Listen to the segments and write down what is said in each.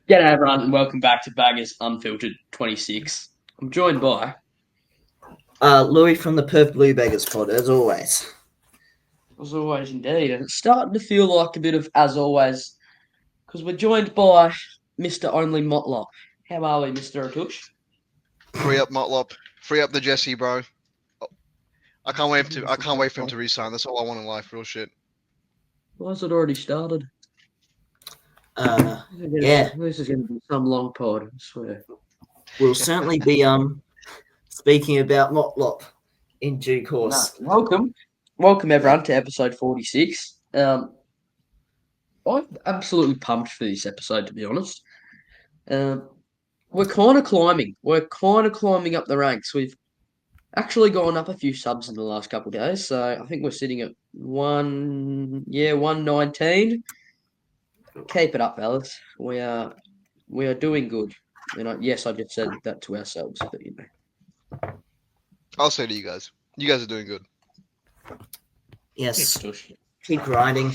G'day everyone and welcome back to Baggers Unfiltered 26. I'm joined by, Louis from the Perth Blue Beggars pod, as always. as always indeed, and it's starting to feel like a bit of as always, because we're joined by Mr. Only Motlop. How are we, Mr. Atush? Free up Motlop. Free up the Jesse, bro. I can't wait for him to resign. That's all I want in life. Real shit. Why has it already started? Yeah, This is going to be some long pod, I swear. we'll certainly be speaking about Motlop in due course. Welcome everyone to episode 46. I'm absolutely pumped for this episode, to be honest. We're kind of climbing. We're kind of climbing up the ranks. We've actually gone up a few subs in the last couple of days, so I think we're sitting at 119. Keep it up, fellas. We are doing good. Yes, I just said that to ourselves, but I'll say to you guys are doing good. Yes, keep grinding.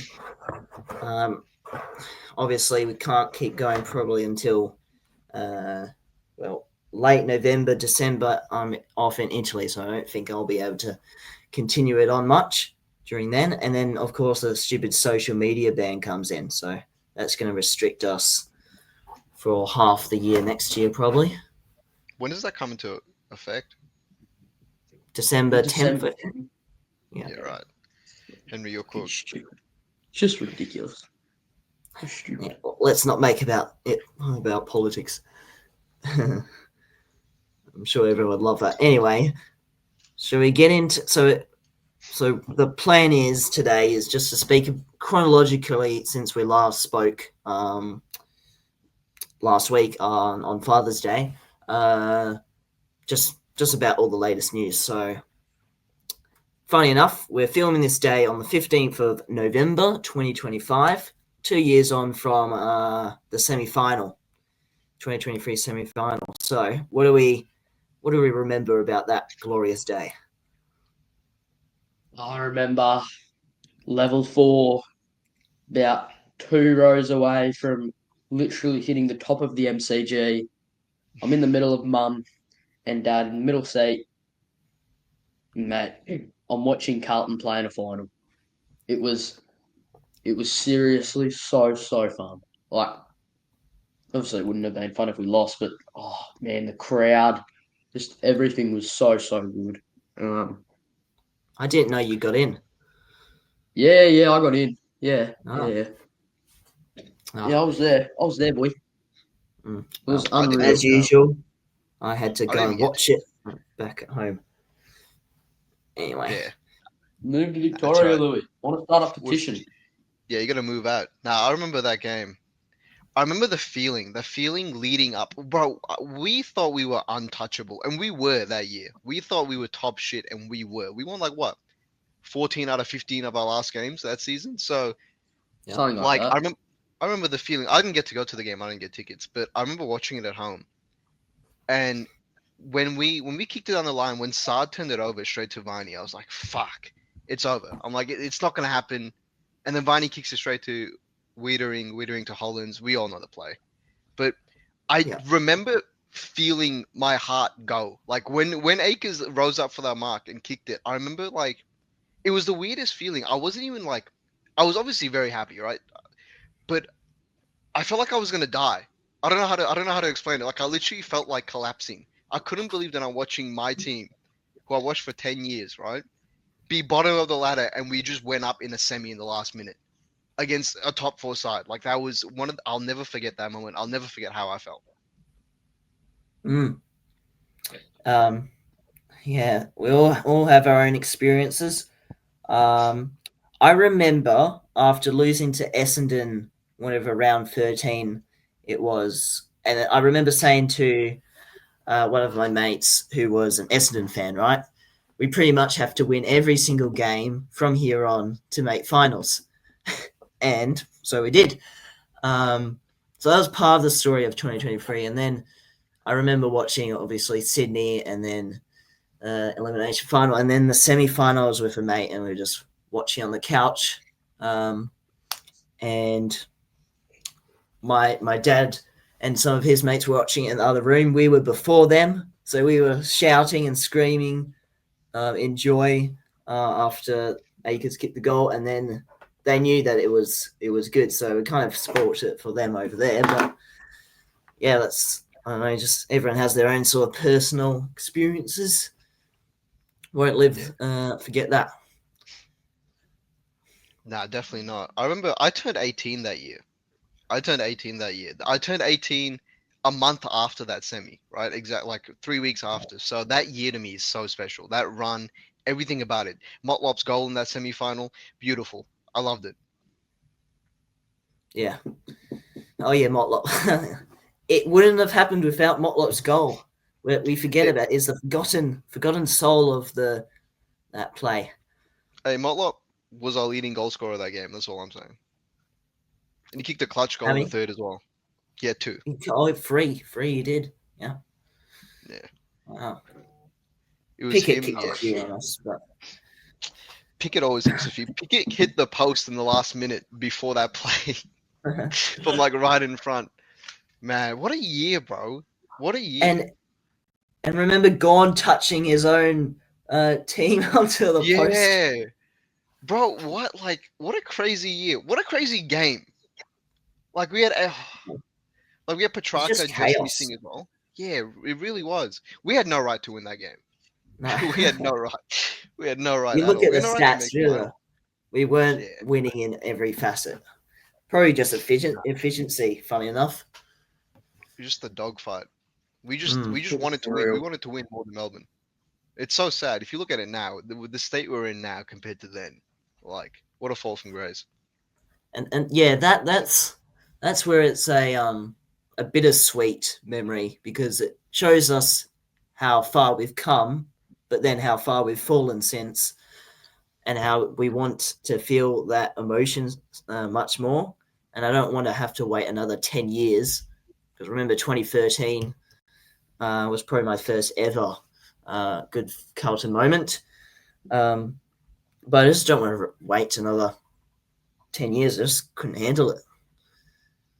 Obviously, we can't keep going probably until late November, December. I'm off in Italy, so I don't think I'll be able to continue it on much during then. And then, of course, the stupid social media ban comes in, so that's going to restrict us for half the year next year, probably. When does that come into effect? December 10th. Yeah, right. Henry, you're cool. Stupid. Just ridiculous. Stupid. Yeah, let's not make about politics. I'm sure everyone would love that. Anyway, should we get into so the plan is today is just to speak chronologically since we last spoke last week on Father's Day, just about all the latest news. So funny enough, we're filming this day on the 15th of November 2025, 2 years on from the semi-final, 2023 semi-final. So what do we remember about that glorious day? I remember level 4, about 2 rows away from literally hitting the top of the MCG. I'm in the middle of mum and dad in the middle seat. Mate, I'm watching Carlton play in a final. It was seriously so fun. Like, obviously it wouldn't have been fun if we lost, but oh man, the crowd, just everything was so good. I didn't know you got in. Yeah, I got in. Yeah. Oh. Yeah, I was there, boy. It was unreal. As usual, I had to go and watch it back at home. Anyway. Yeah. Move to Victoria, right. Louis. Want to start a petition? Yeah, you got to move out. Now, I remember that game. I remember the feeling leading up. Bro, we thought we were untouchable, and we were that year. We thought we were top shit, and we were. We won, 14 out of 15 of our last games that season? So, something like that. I remember the feeling. I didn't get to go to the game. I didn't get tickets, but I remember watching it at home. And when we kicked it down the line, when Saad turned it over straight to Viney, I was like, fuck, it's over. I'm like, it's not going to happen. And then Viney kicks it straight to Wiedering to Hollins. We all know the play. But I remember feeling my heart go. Like, when Akers rose up for that mark and kicked it, I remember, it was the weirdest feeling. I wasn't even, I was obviously very happy, right? But I felt like I was going to die. I don't know how to explain it. I literally felt like collapsing. I couldn't believe that I'm watching my team, who I watched for 10 years, right, be bottom of the ladder, and we just went up in a semi in the last minute against a top 4 side. That was I'll never forget that moment. I'll never forget how I felt. Yeah, we all have our own experiences. I remember after losing to Essendon, whenever round 13 it was, and I remember saying to one of my mates who was an Essendon fan, right? We pretty much have to win every single game from here on to make finals. And so we did. So that was part of the story of 2023. And then I remember watching, obviously, Sydney and then elimination final. And then the semi-finals with a mate, and we were just watching on the couch. And my dad and some of his mates were watching it in the other room. We were before them, so we were shouting and screaming in joy after Akers kicked the goal, and then they knew that it was good, so we kind of spoilt it for them over there. But yeah, that's, I don't know, just everyone has their own sort of personal experiences. Won't forget that. Nah, definitely not. I remember I turned 18 that year. I turned 18 a month after that semi, right? Exactly, like 3 weeks after. So that year to me is so special. That run, everything about it. Motlop's goal in that semi-final, beautiful. I loved it. Yeah. Oh yeah, Motlop. It wouldn't have happened without Motlop's goal. We forget about is the forgotten soul of that play. Hey, Motlop was our leading goal scorer that game. That's all I'm saying. And he kicked a clutch goal How in the many? third as well. Yeah, 2. Oh, three he did. Yeah. Yeah. Wow. It was Pickett him. kicked Yeah. a few on us, but Pickett always hits a few. Pickett hit the post in the last minute before that play from like right in front. Man, what a year, bro. What a year. and remember Gorn touching his own team onto the post. Yeah. Bro, what a crazy year. What a crazy game. Like we had It's Petrarca just just chaos. missing as well. Yeah, it really was. We had no right to win that game. No. We had no right. We had no right You at look all. at We the had no right to stats, make the final. we weren't Yeah. winning in every facet. Probably just efficiency, funny enough. Just the dogfight. We Mm. just wanted to For win. We real. wanted to win more than Melbourne. It's so sad. If you look at it now, with the state we're in now compared to then, like what a fall from grace. And yeah, that's where it's a bittersweet memory because it shows us how far we've come, but then how far we've fallen since, and how we want to feel that emotion much more. And I don't want to have to wait another 10 years because remember 2013 was probably my first ever good Carlton moment. But I just don't want to wait another 10 years. I just couldn't handle it.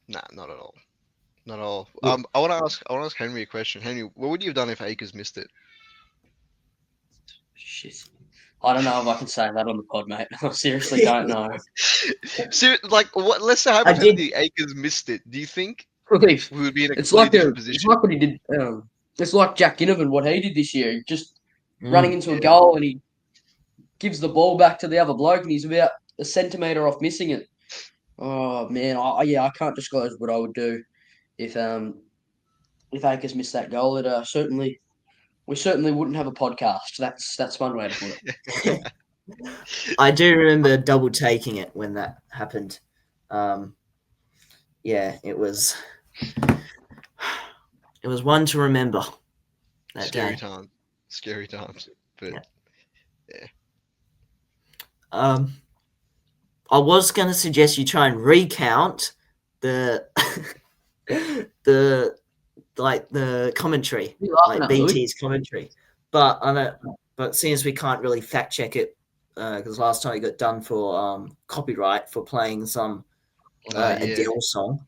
Nah, not at all. Not at all. Yeah. I want to ask Henry a question. Henry, what would you have done if Akers missed it? Shit. I don't know if I can say that on the pod, mate. I seriously don't know. So, like, what? Let's say I did. hypothetically Akers missed it. Do you think Really, we would be in a it's completely like different it's position? like what he did. It's like Jack Ginnivan, what he did this year, just running into a Yeah. goal, and he gives the ball back to the other bloke, and he's about a centimetre off missing it. Oh man, I can't disclose what I would do if Akers missed that goal. It we certainly wouldn't have a podcast. That's one way to put it. I do remember double taking it when that happened. Yeah, it was one to remember that Scary day. times. Scary times. But Yeah. I was going to suggest you try and recount the the commentary, What are you laughing like at, Louis? BT's commentary, but I know. But since we can't really fact check it, because last time it got done for copyright for playing some yeah. Adele song.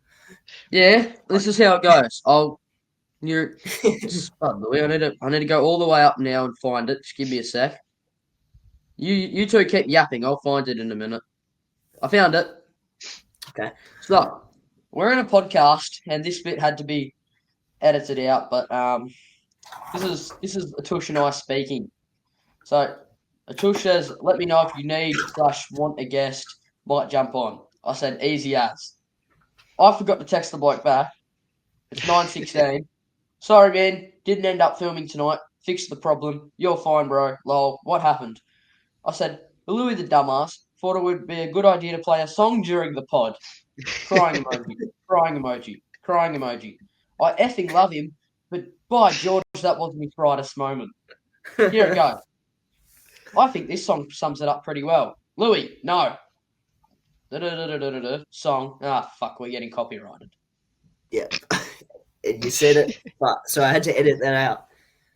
Yeah, this is how it goes. Just Louis. I need to go all the way up now and find it. Just give me a sec. You two keep yapping. I'll find it in a minute. I found it. Okay. So we're in a podcast, and this bit had to be edited out. But this is Atush and I speaking. So Atush says, "Let me know if you need/want a guest. Might jump on." I said, "Easy as." I forgot to text the bloke back. It's 9:16. Sorry, man. Didn't end up filming tonight. Fixed the problem. You're fine, bro. Lol. What happened? I said, Louis the dumbass thought it would be a good idea to play a song during the pod. Crying emoji. Crying emoji. Crying emoji. I effing love him, but by George, that wasn't his brightest moment. Here it goes. I think this song sums it up pretty well. Louis, no. Song. Ah, fuck, we're getting copyrighted. Yeah. And you said it, but so I had to edit that out.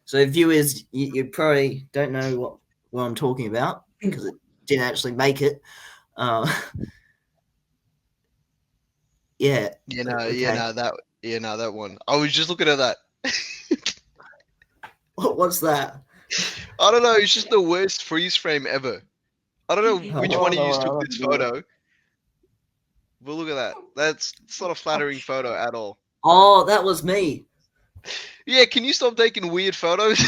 So viewers, you probably don't know what I'm talking about because it didn't actually make it. Yeah. Yeah, no, Okay. yeah, no, Yeah, no, that one. I was just looking at that. What's that? I don't know. It's just the worst freeze frame ever. I don't know which Oh, one of you no, took I this don't know. photo, but look at that. It's not a flattering photo at all. Oh, that was me. Yeah, can you stop taking weird photos?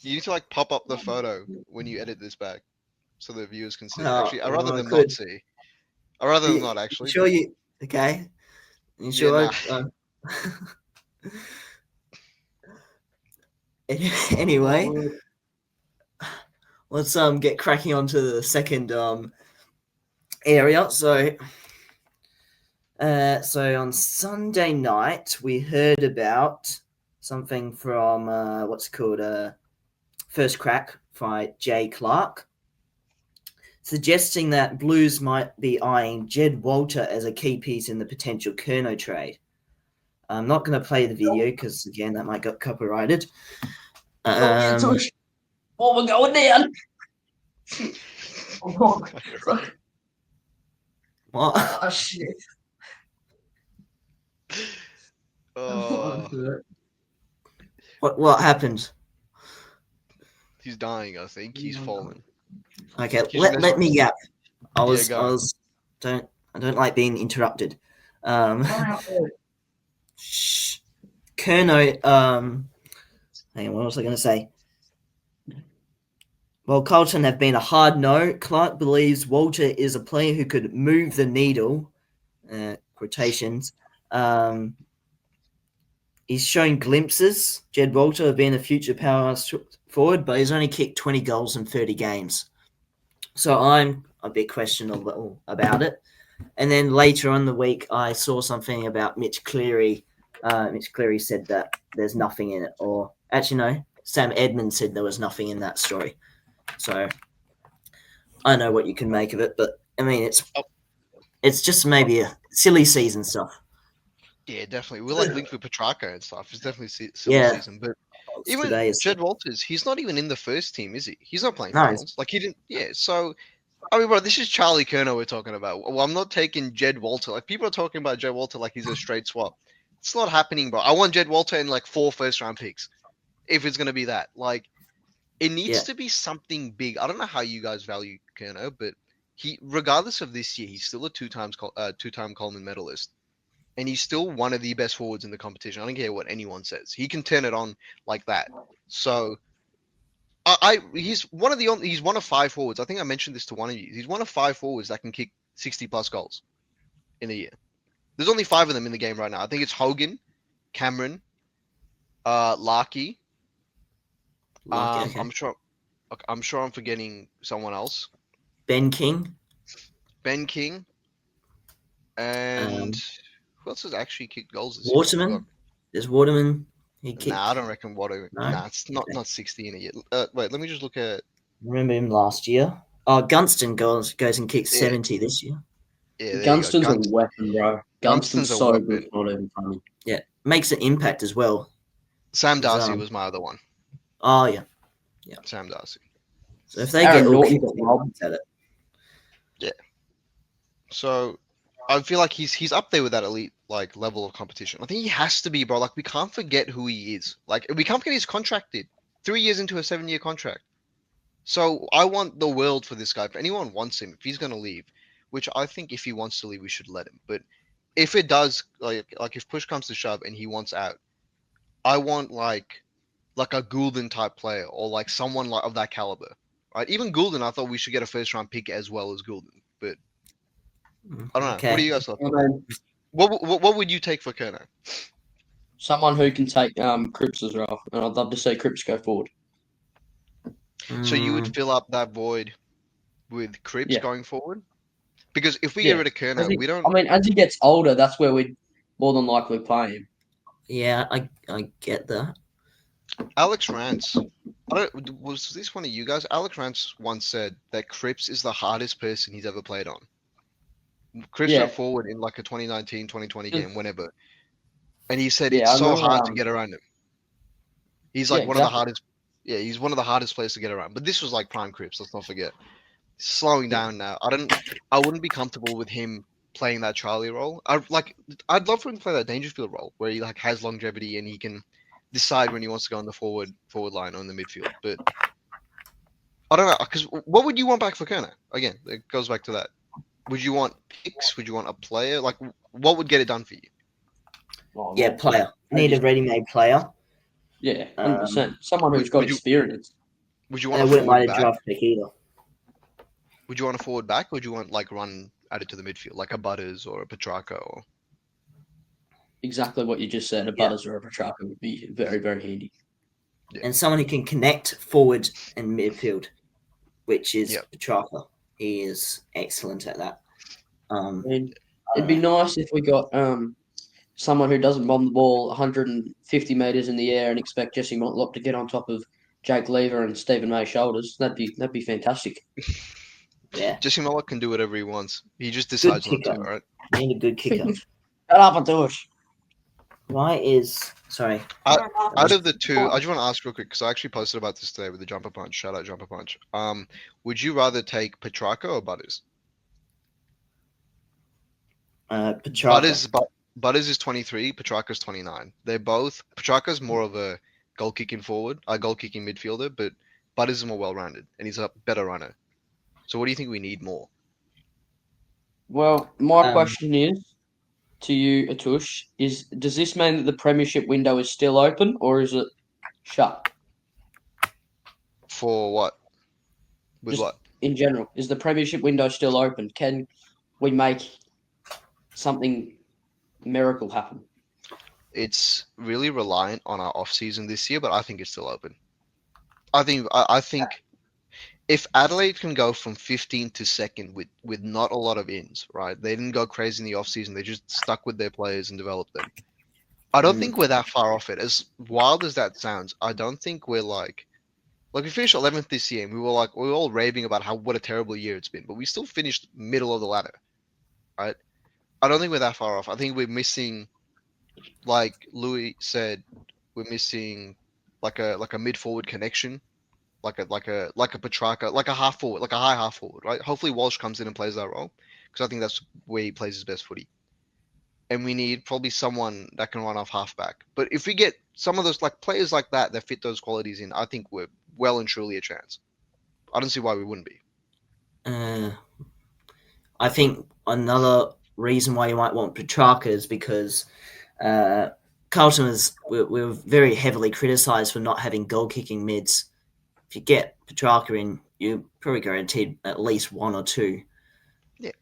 You need to like pop up the photo when you edit this back, so the viewers can see. Actually, I'd rather Well, I them not could. see. I'd rather them You not actually, sure but you? Okay. You yeah, nah. sure? Anyway, Oh, let's get cracking onto the second area. So on Sunday night we heard about something from what's it called First Crack by Jay Clark, suggesting that Blues might be eyeing Jed Walter as a key piece in the potential Kerno trade. I'm not going to play the video because again that might get copyrighted. don't get too Oh, we're going down. Oh, Right. What? oh shit. Oh, What happened? he's dying. I think he's fallen. Okay, Can you just let me yap. I Yeah, was I go. was don't I don't like being interrupted. Shh. Kerno, hang on, what was I going to say? While Carlton have been a hard no, Clark believes Walter is a player who could move the needle. Quotations. He's showing glimpses, Jed Walter, of being a future powerhouse forward, but he's only kicked 20 goals in 30 games. So I'm a bit questionable about it. And then later on the week, I saw something about Mitch Cleary. Mitch Cleary said that there's nothing in it. Or actually, no, Sam Edmonds said there was nothing in that story. So I know what you can make of it, but I mean, Oh, it's just maybe a silly season stuff. yeah, definitely. We're like linked with Petrarca and stuff. It's definitely silly Yeah, season, but even today is Jed Walters, he's not even in the first team, is he? He's not playing no, finals. Like he didn't. Yeah, so I mean, bro, this is Charlie Kerno we're talking about. Well, I'm not taking Jed Walter. Like people are talking about Jed Walter like he's a straight swap. It's not happening, bro. I want Jed Walter in like 4 first-round picks, if it's gonna be that. Like it needs yeah, to be something big. I don't know how you guys value Kerno, but he, regardless of this year, he's still a two-time Coleman medalist, and he's still one of the best forwards in the competition. I don't care what anyone says. He can turn it on like that. So he's one of the only, he's one of 5 forwards. I think I mentioned this to one of you. He's one of 5 forwards that can kick 60 plus goals in a year. There's only 5 of them in the game right now. I think it's Hogan, Cameron, Larky. okay. I'm sure I'm forgetting someone else. Ben King, Ben King, and um, who else has actually kicked goals this year? I forgot. Waterman. There's Waterman. He kicked. Nah, I don't reckon Watto. No, Nah, it's not okay. not 60 in a year. Wait, let me just look at. Remember him last year? Oh, Gunston goes and kicks Yeah, 70 this year. yeah, there you go. Gunston's a weapon, bro. Gunston's Gunston's a so good, weapon. it's not even funny. Yeah, makes an impact as well. Sam He's, Darcy was my other one. Oh yeah. Sam Darcy. So if they Aaron get all Norton kicked got robbed. at it, So I feel like he's up there with that elite like level of competition. I think he has to be, bro. Like we can't forget who he is. Like we can't forget he's contracted 3 years into a 7-year contract. So I want the world for this guy. If anyone wants him, if he's gonna leave, which I think if he wants to leave, we should let him. But if it does, like if push comes to shove and he wants out, I want like a Goulden type player or like someone like of that caliber. Right? Even Goulden, I thought we should get a first round pick as well as Goulden. But I don't know. What do okay. you guys thought? I mean, What would you take for Kerno? someone who can take Cripps as well, and I'd love to see Cripps go forward. So you would Mm, fill up that void with Cripps Yeah. going forward? Because if we Yeah. get rid of Kerno, we don't. I mean, as he gets older, that's where we'd more than likely play him. yeah, I get that. Alex Rance. Was this one of you guys? Alex Rance once said that Cripps is the hardest person he's ever played on. Cripps Yeah. went forward in like a 2019, 2020 game, whenever. And he said Yeah, it's I so remember. hard to get around him. He's like Yeah, one of the exactly. hardest. Yeah, he's one of the hardest players to get around. But this was like prime Cripps. Let's not forget. slowing down now. I wouldn't be comfortable with him playing that Charlie role. I'd love for him to play that Dangerfield role where he like has longevity and he can decide when he wants to go on the forward line or in the midfield. But I don't know, because what would you want back for Kerner? Again, it goes back to that. Would you want picks? Would you want a player? Like, what would get it done for you? Oh, Yeah, well, player. Need a just- ready-made player. yeah, 100%. Someone who's Would, got would you experience. would you And want I a wouldn't forward mind a back? draft pick either. Would you want a forward back, or would you want like run added to the midfield, like a Butters or a Petrarca? Or Exactly what you just said. A Yeah. Butters or a Petrarca would be very, very handy. And someone who can connect forward and midfield, which is Yep. Petrarca. He is excellent at that. And it'd be nice if we got someone who doesn't bomb the ball 150 meters in the air and expect Jesse Montlock to get on top of Jake Lever and Stephen May's shoulders. That'd be fantastic. Yeah. Jesse Mullock can do whatever he wants. He just Good decides not to. kicker. All right. Need a good kicker. Shut up and do it. Why is sorry? Out of the two, I just want to ask real quick because I actually posted about this today with the jumper punch. Shout out jumper punch. Would you rather take Petrarca or Butters? Petrarca. Butters is 23. Petrarca's 29. They're both. Petrarca's more of a goal kicking midfielder, but Butters is more well rounded and he's a better runner. So what do you think we need more? Well, my question is to you, Atush, does this mean that the premiership window is still open or is it shut? For what? With Just what? in general, is the premiership window still open? Can we make something miracle happen? It's really reliant on our off season this year, but I think it's still open. I think if Adelaide can go from 15th to second with not a lot of ins, right? They didn't go crazy in the off season. They just stuck with their players and developed them. I don't think we're that far off it. As wild as that sounds, I don't think we're like we finished 11th this year, and we were all raving about what a terrible year it's been, but we still finished middle of the ladder, right? I don't think we're that far off. I think we're missing, like Louis said, we're missing like a mid forward connection, like a Petrarca, like a half forward, like a high half forward, right? Hopefully Walsh comes in and plays that role because I think that's where he plays his best footy. And we need probably someone that can run off halfback. But if we get some of those like players like that fit those qualities in, I think we're well and truly a chance. I don't see why we wouldn't be. I think another reason why you might want Petrarca is because Carlton we were very heavily criticised for not having goal kicking mids. If you get Petrarca in, you're probably guaranteed at least one or two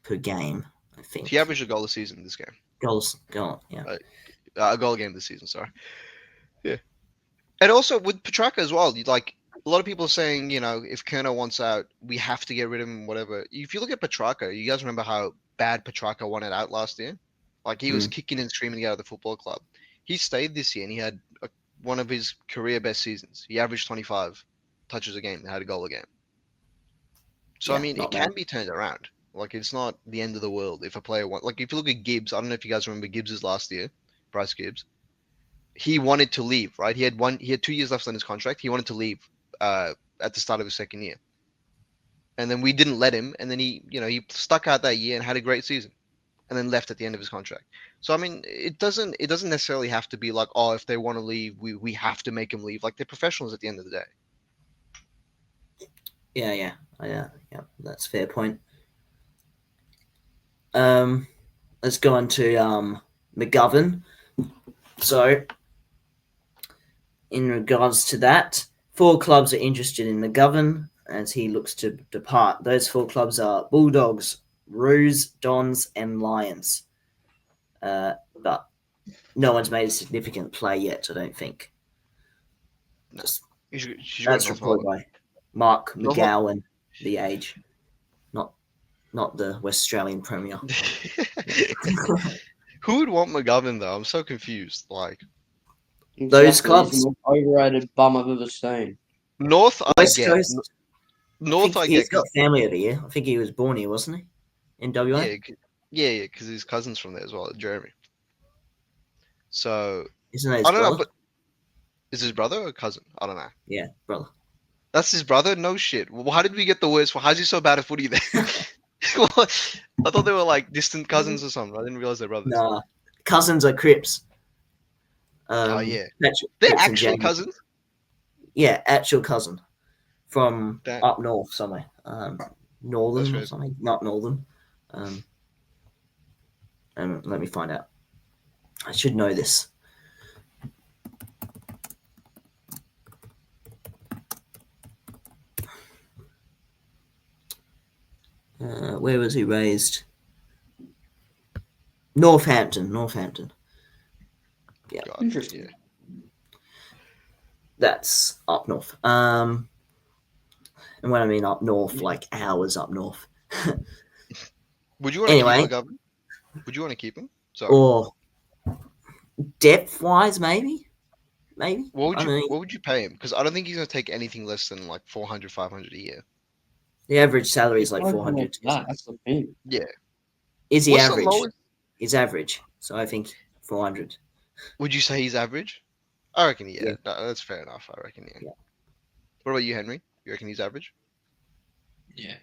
per game. I think He averaged a goal a season this game. Yeah. A goal a game this season. Sorry. Yeah. And also with Petrarca as well, like a lot of people are saying, if Kerner wants out, we have to get rid of him. Whatever. If you look at Petrarca, you guys remember how bad Petrarca wanted out last year? Like he was kicking and screaming out of the football club. He stayed this year and he had one of his career best seasons. He averaged 25 touches a game and had a goal a game. So I mean, it can be turned around. Like it's not the end of the world if a player wants. Like if you look at Gibbs, I don't know if you guys remember Gibbs's last year, Bryce Gibbs. He wanted to leave, right? He had 2 years left on his contract. He wanted to leave at the start of his second year, and then we didn't let him. And then he stuck out that year and had a great season, and then left at the end of his contract. So I mean, it doesn't necessarily have to be like, oh, if they want to leave, we have to make him leave. Like they're professionals at the end of the day. Yeah. That's a fair point. Let's go on to McGovern. So, in regards to that, 4 clubs are interested in McGovern as he looks to depart. Those 4 clubs are Bulldogs, Roos, Dons, and Lions. But no one's made a significant play yet, I don't think. No. That's reported by Mark McGowan, The Age, not the West Australian Premier. Who would want McGovern though? I'm so confused. Like those clubs, he's the most overrated bum I've ever seen. North, West I get. Coast. North, I get. He's got family over here. I think he was born here, wasn't he? In WA. Yeah, because his cousin's from there as well, Jeremy. So Isn't that his I don't brother? know, but is his brother or cousin? I don't know. Yeah, brother. That's his brother? No shit. Well, how did we get the worst? How's he so bad at footy then? What? I thought they were like distant cousins or something. I didn't realize they're brothers. Nah, cousins are Crips. Oh yeah, they're Crips and actual James. cousins. Yeah, actual cousin from Damn. up north somewhere. Northern That's or right. something. Not northern. And let me find out. I should know this. Where was he raised? Northampton. Yeah, God, Interesting. yeah. that's up north. And when I mean up north, like hours up north. Would you want to keep Anyway, the governor? Would you want to keep him? Sorry. or depth wise, maybe. What I mean, would you pay him? Because I don't think he's gonna take anything less than like 400, 500 a year. the average salary is like Why 400. That's the thing. Yeah. Is he What's the average? lowest? He's average. So I think 400. Would you say he's average? I reckon, yeah. Yeah. No, that's fair enough. I reckon, yeah. Yeah. What about you, Henry? You reckon he's average? Yeah,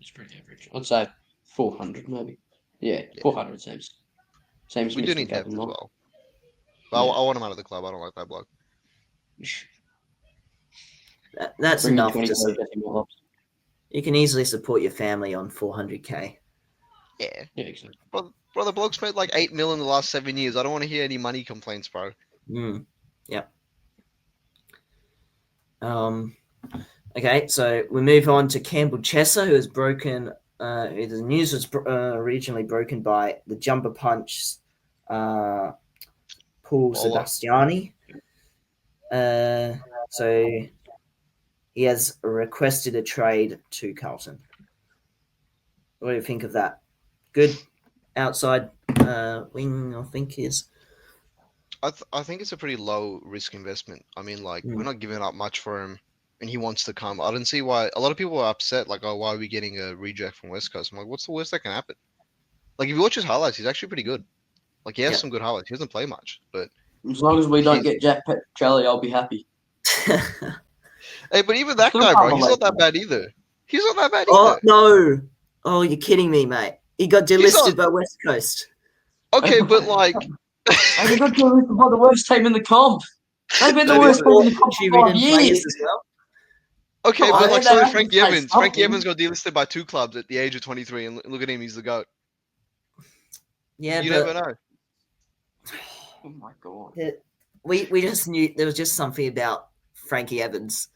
it's pretty average. I'd say 400 maybe. Yeah, Yeah. 400 seems We do Mr. need depth Captain as Mom. well. But Yeah. I want him out of the club. I don't like that bloke. That's Bring in enough. 20 more. You can easily support your family on 400k. Yeah. Yeah, exactly. Bro, the bloke's made like 8 mil in the last 7 years. I don't want to hear any money complaints, bro. Yep. Okay, so we move on to Campbell Chesser, who has broken. The news was originally broken by the jumper punch, Paul Bowler. Sebastiani. So he has requested a trade to Carlton. What do you think of that? Good outside wing, I think is. I think it's a pretty low risk investment. I mean, like, we're not giving up much for him, and he wants to come. I don't see why. A lot of people are upset, like, oh, why are we getting a reject from West Coast? I'm like, what's the worst that can happen? Like, if you watch his highlights, he's actually pretty good. Like, he has some good highlights. He doesn't play much, but As long as we don't get Jack Petrelli, I'll be happy. hey, but even that Still guy, can't bro, he's believe not that that. bad either. He's not that bad Oh either. no! Oh, you're kidding me, mate. He got delisted by West Coast. Okay, but like, And they got delisted by the worst team in the comp. They've been the That is worst a- team in the comp for 5 Contributing players years. as well. okay, Come on, but like, they so did have to Frankie say Evans. Frankie something. Evans got delisted by 2 clubs at the age of 23, and look at him, he's the goat. Yeah, You but never know. Oh my god. we just knew there was just something about Frankie Evans.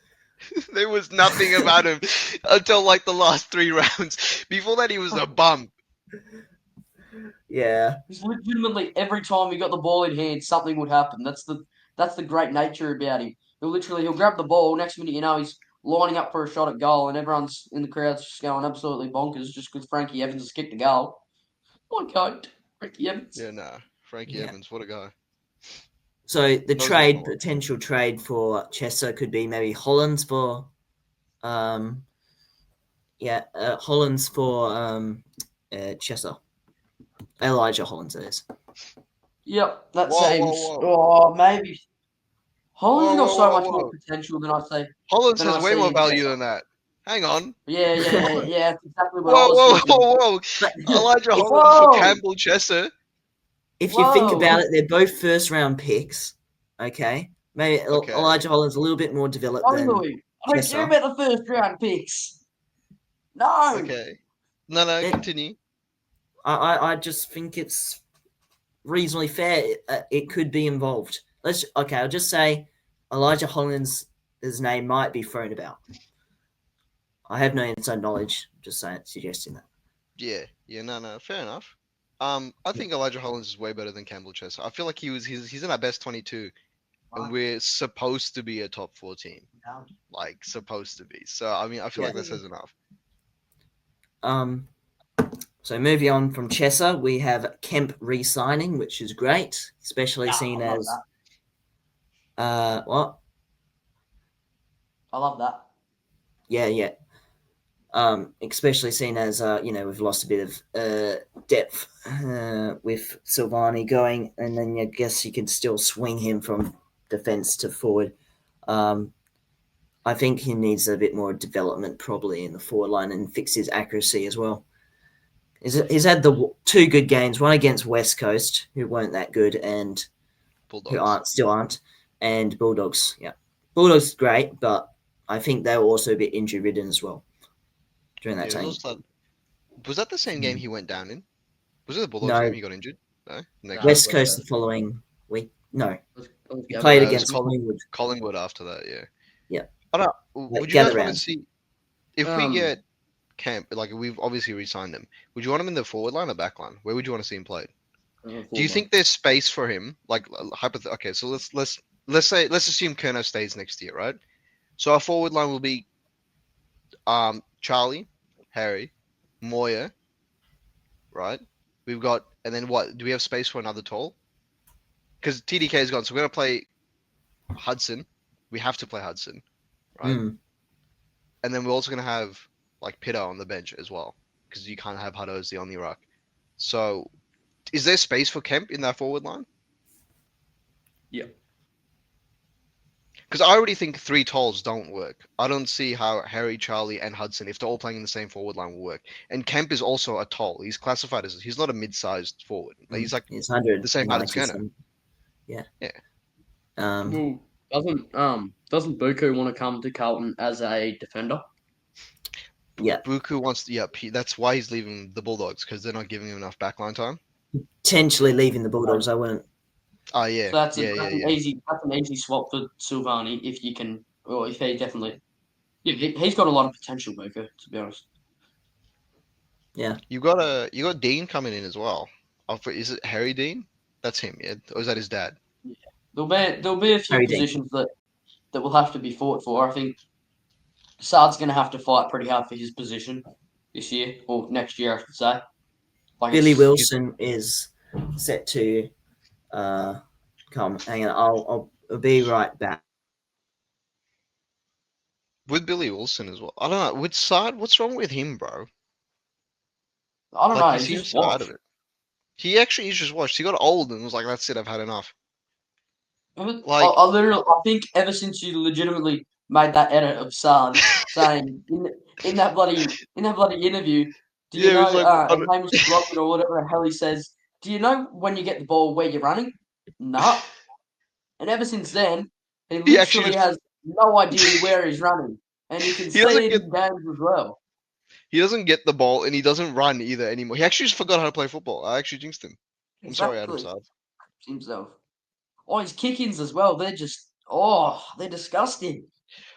There was nothing about him until like the last 3 rounds. Before that, he was a bum. Yeah, It's legitimately every time he got the ball in hand, something would happen. That's the great nature about him. He'll grab the ball. Next minute, he's lining up for a shot at goal, and everyone's in the crowd's just going absolutely bonkers just because Frankie Evans has kicked a goal. My God, Frankie Evans. Yeah, nah. Frankie Yeah. Evans, what a guy. So the Knows his sport. potential trade for Chesser could be maybe Hollands for, Hollands for Chesser. Elijah Hollands, that is. Yep, that Whoa, seems. whoa. Oh, maybe. Holland's Whoa, got whoa, so whoa, much more whoa. potential than I say. Hollands Than has I way see more in value Chesser. than that. Hang on. Yeah. That's exactly what I Whoa, was whoa, thinking. whoa, whoa. But Elijah if, Hollands for Whoa! Campbell Chesser. if you think Whoa! about it, they're both first round picks. Okay, maybe Okay. Elijah Holland's a little bit more developed than Totally. I don't care Chesser. about the first round picks. No. Okay. No, Then- continue. I just think it's reasonably fair. It could be involved. I'll just say Elijah Hollands' name might be thrown about. I have no inside knowledge. Just suggesting that. Yeah, no, fair enough. I think Elijah Hollands is way better than Campbell Chesser. I feel like he's in our best 22, and we're supposed to be a top 4 team. Like, supposed to be. So, I mean, I feel like that says enough. So moving on from Chesser, we have Kemp re-signing, which is great, especially seen I love as that. what? I love that. Yeah. Especially seen as we've lost a bit of depth with Silvani going, and then I guess you can still swing him from defense to forward. I think he needs a bit more development probably in the forward line and fix his accuracy as well. He's had the 2 good games, one against West Coast, who weren't that good, and who Bulldogs. still aren't, and Bulldogs. Yeah, Bulldogs great, but I think they were also a bit injury ridden as well during that Yeah, time. was that the same game he went down in? Was it the Bulldogs game No, he got injured? No, next No, game. West Coast the following week. No, That was he Gabba. played It was against Collingwood. Collingwood after that. Yeah. Yeah, I don't know. like, Would you gather guys want to round. see if we Um, get Camp? Like we've obviously re-signed him. Would you want him in the forward line or back line? Where would you want to see him played? Do you think there's space for him? Like okay, so let's assume Kerno stays next year, right? So our forward line will be Charlie, Harry, Moya, right? We've got and then what? Do we have space for another tall? Because TDK is gone, so we're gonna play Hudson. We have to play Hudson, right? Mm. And then we're also gonna have like Pitta on the bench as well, because you can't have Hutto as the only ruck. So, is there space for Kemp in that forward line? Yeah. Because I already think 3 talls don't work. I don't see how Harry, Charlie, and Hudson, if they're all playing in the same forward line, will work. And Kemp is also a tall. He's classified as he's not a mid-sized forward. He's like He's the same height as 190 Kerno. something. Yeah. Yeah. Well, doesn't Buku want to come to Carlton as a defender? Yeah. Buku wants to. Yeah, that's why he's leaving the Bulldogs, because they're not giving him enough backline time. Potentially leaving the Bulldogs, I wouldn't. Oh yeah, So that's yeah. an easy swap for Silvani if you can, or if he definitely. Yeah, he's got a lot of potential, Buku, to be honest. Yeah. You got Dean coming in as well. Is it Harry Dean? That's him, yeah. Or is that his dad? There'll be a few Harry Dean. positions that will have to be fought for. I think Saad's going to have to fight pretty hard for his position this year or next year, I should say. Like Billy Wilson is set to come. Hang on, I'll be right back. With Billy Wilson as well. I don't know. With Saad, what's wrong with him, bro? I don't Like know. he He's seems just so out washed. of it. He actually is just washed. He got old and was like, "That's it. I've had enough." Like, I think ever since you legitimately made that edit of Saad saying in that bloody interview, do you yeah, it know? was like, And Hamish McLaughlin or whatever the hell he says, do you know when you get the ball where you're running? Nah. And ever since then, he he actually literally just has no idea where he's running, and you can he see doesn't it get in games as well. he doesn't get the ball and he doesn't run either anymore. He actually just forgot how to play football. I actually jinxed him. I'm sorry, Adam Exactly. Saad. Himself. Oh, his kick-ins as well. They're disgusting.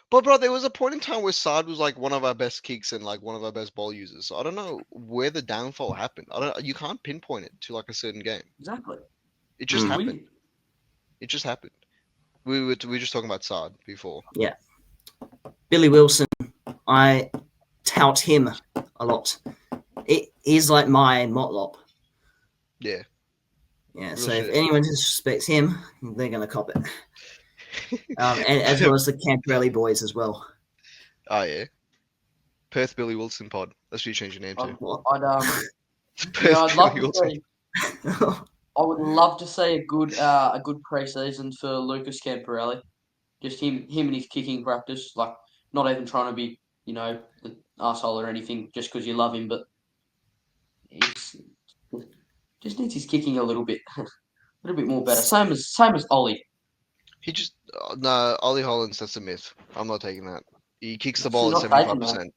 But bro, there was a point in time where Saad was like one of our best kicks and like one of our best ball users. So I don't know where the downfall happened. You can't pinpoint it to like a certain game. Exactly. It just Mm. happened. It just happened. We were just talking about Saad before. Yeah. Billy Wilson, I tout him a lot. It is like my Motlop. Yeah. Yeah, Real so if shit. anyone disrespects him, they're going to cop it. And as well as the Camporelli boys as well. Oh yeah. Perth Billy Wilson pod. That's what you change your name to. I'd love Billy to Wilson. see. I would love to see a good preseason for Lucas Camporelli. Just him and his kicking practice. Like, not even trying to be, an asshole or anything, just because you love him, but he's just needs his kicking a little bit more better. Same as Ollie. He just no Ollie Hollands. That's a myth. I'm not taking that. He kicks the You're ball at not taking that. 75%.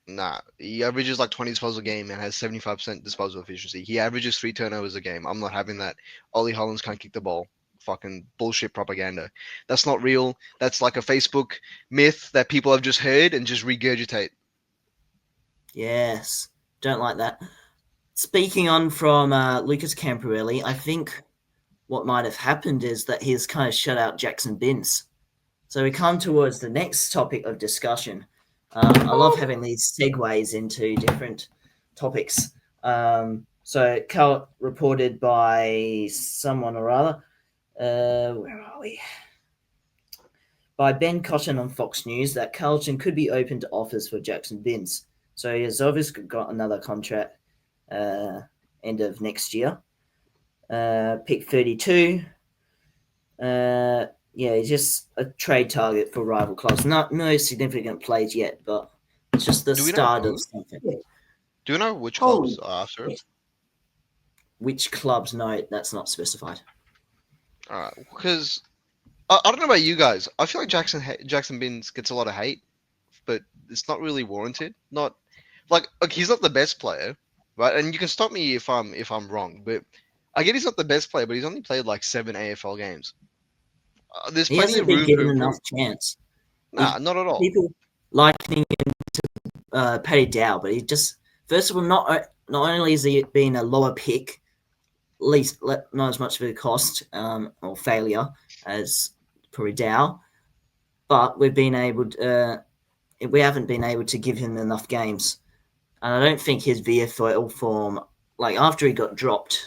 Nah, he averages like 20 disposals a game and has 75% disposal efficiency. He averages 3 turnovers a game. I'm not having that. Ollie Hollands can't kick the ball. Fucking bullshit propaganda. That's not real. That's like a Facebook myth that people have just heard and just regurgitate. Yes, don't like that. Speaking on from Lucas Camporelli, I think what might have happened is that he's kind of shut out Jackson Binns. So we come towards the next topic of discussion. I love having these segues into different topics. So Carl reported by someone or other, where are we? By Ben Cotton on Fox News that Carlton could be open to offers for Jackson Binns. So he has obviously got another contract end of next year. Pick 32. Yeah, he's just a trade target for rival clubs. No significant plays yet, but it's just the Do we know start of who? something. Do we know which Holy clubs are after him? Which clubs? No, that's not specified. Alright, because I don't know about you guys. I feel like Jackson Binns gets a lot of hate, but it's not really warranted. Not like he's not the best player, right? And you can stop me if I'm wrong, but I get he's not the best player, but he's only played like 7 AFL games. There's He plenty hasn't of been room for given enough improvement. chance. Nah, not at all. People likening him to Paddy Dow, but he just first of all not only is he being a lower pick, least not as much of a cost or failure as probably Dow, but we haven't been able to give him enough games, and I don't think his VFL form, like after he got dropped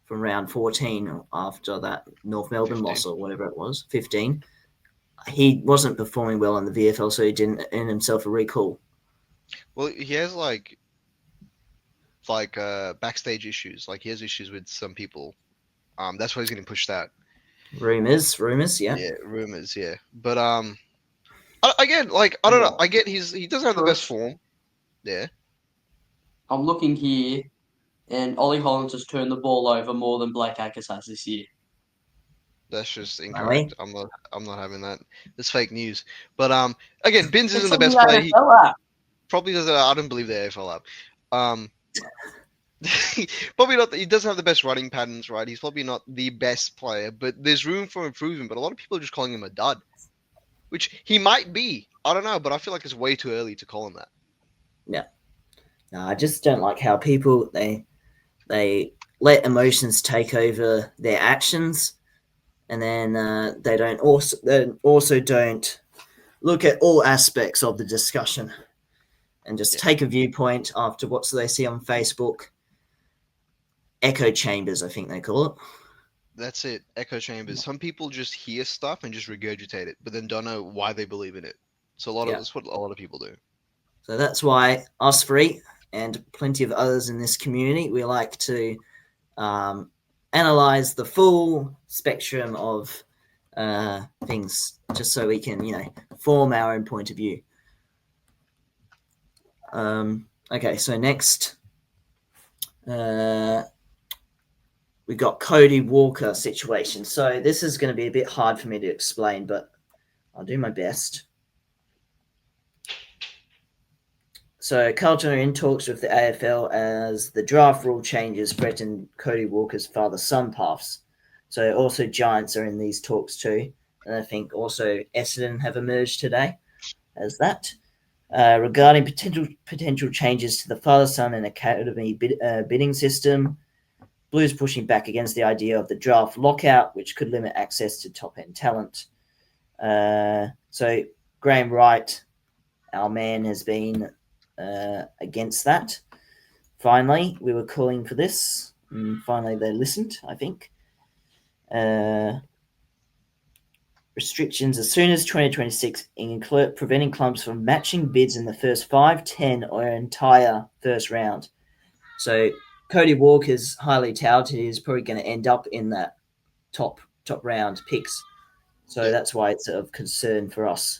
from round 14 after that North Melbourne 15. loss or whatever it was, 15, he wasn't performing well in the VFL, so he didn't earn himself a recall. Well, he has backstage issues. Like he has issues with some people. That's why he's getting pushed out. Rumors, yeah. Yeah, rumors. Yeah, but again, like I don't know. I get he doesn't have the best form. Yeah. I'm looking here, and Ollie Hollands has turned the ball over more than Blake Acres has this year. That's just Really? incorrect. I'm not having that. It's fake news. But again, Binns It's isn't the on the best player. He AFL app. probably doesn't. I don't believe the AFL app. Probably not. He doesn't have the best running patterns, right? He's probably not the best player, but there's room for improvement. But a lot of people are just calling him a dud, which he might be. I don't know, but I feel like it's way too early to call him that. Yeah. No, I just don't like how people they let emotions take over their actions, and then they also don't look at all aspects of the discussion and just Yeah. take a viewpoint after what they see on Facebook. Echo chambers, I think they call it. That's it. Echo chambers. Some people just hear stuff and just regurgitate it, but then don't know why they believe in it. So that's what a lot of people do. So that's why us three and plenty of others in this community, we like to analyze the full spectrum of things, just so we can, form our own point of view. Okay, so next, we got Cody Walker situation. So this is going to be a bit hard for me to explain, but I'll do my best. So Carlton are in talks with the AFL as the draft rule changes threaten Cody Walker's father-son paths. So also Giants are in these talks too. And I think also Essendon have emerged today as that. Regarding potential changes to the father-son and academy bidding system, Blues pushing back against the idea of the draft lockout, which could limit access to top-end talent. So Graham Wright, our man, has been against that. Finally, we were calling for this, and finally they listened, I think. Restrictions as soon as 2026 include preventing clubs from matching bids in the first 5, 10, or entire first round. So Cody Walker's highly touted. Is probably going to end up in that top round picks. So that's why it's of concern for us.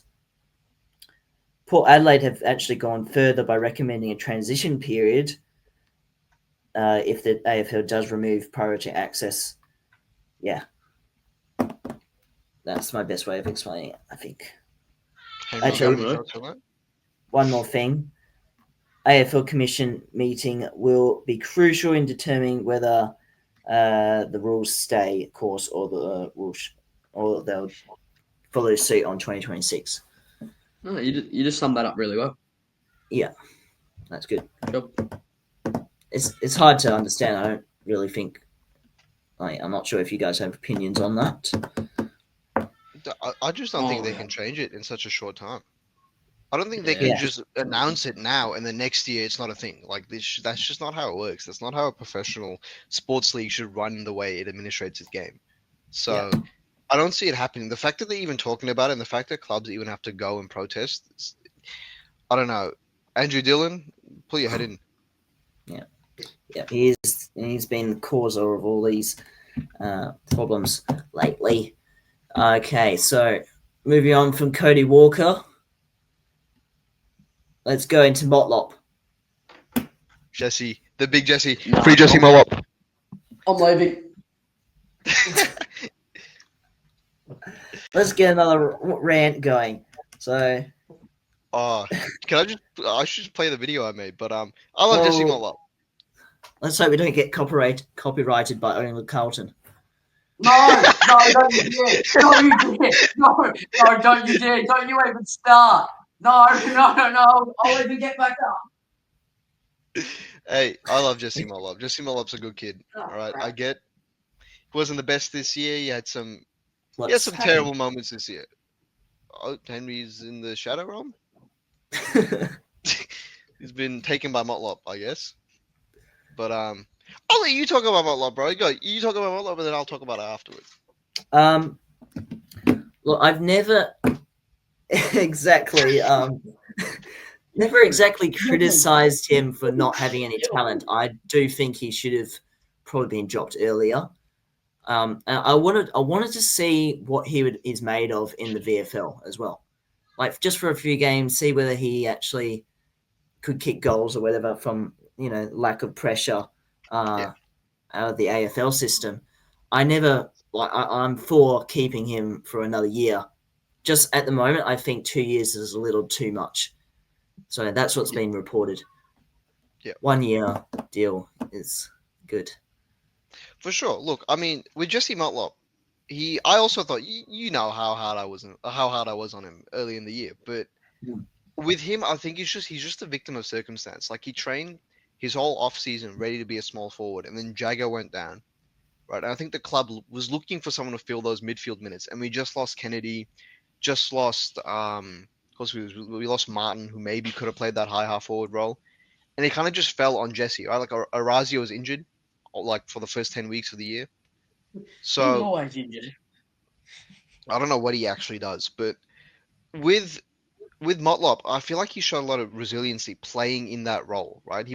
Port Adelaide have actually gone further by recommending a transition period if the AFL does remove priority access. Yeah. That's my best way of explaining it, I think. Actually, one more thing. AFL Commission meeting will be crucial in determining whether the rules stay course or they'll follow suit on 2026. No, you just summed that up really well. Yeah, that's good. Sure. It's hard to understand. I don't really think. I'm not sure if you guys have opinions on that. I just don't think they can change it in such a short time. I don't think they can just announce it now and then next year it's not a thing. Like this, that's just not how it works. That's not how a professional sports league should run the way it administrates its game. So I don't see it happening. The fact that they're even talking about it and the fact that clubs even have to go and protest, I don't know. Andrew Dillon, pull your head in. Yeah, he's been the cause of all these problems lately. Okay, so moving on from Cody Walker, let's go into Motlop. Jesse, the big Jesse, No, free Jesse Mollop. I'm leaving. Let's get another rant going. So, Oh, I should just play the video I made, but I love Jesse Mollop. let's hope we don't get copyrighted by only Carlton. No, don't you dare. Don't you dare. No, don't you dare. Don't you even start. No. I'll even get back up. Hey, I love Jesse Mollop. Jesse Mollop's a good kid. Oh, All right, crap. I get he wasn't the best this year. He had some What's terrible moments this year. Oh, Henry's in the shadow realm. He's been taken by Motlop, I guess. But I'll let you talk about Motlop, bro. You talk about Motlop, and then I'll talk about it afterwards. Look, I've never exactly criticized him for not having any talent. I do think he should have probably been dropped earlier. And I wanted to see what is made of in the VFL as well, like just for a few games, see whether he actually could kick goals or whatever from lack of pressure out of the AFL system. I'm for keeping him for another year. Just at the moment, I think 2 years is a little too much. So that's what's been reported. Yeah. 1 year deal is good. For sure. Look, I mean, with Jesse Motlop, I also thought you know how hard I was on him early in the year, but with him, I think he's just a victim of circumstance. Like he trained his whole off season ready to be a small forward, and then Jagger went down, right? And I think the club was looking for someone to fill those midfield minutes, and we just lost Kennedy, just lost of course we lost Martin, who maybe could have played that high half forward role, and it kind of just fell on Jesse, right? Like Arazio was injured, like for the first 10 weeks of the year, so He's always injured. I don't know what he actually does, but with Motlop, I feel like he showed a lot of resiliency playing in that role, right?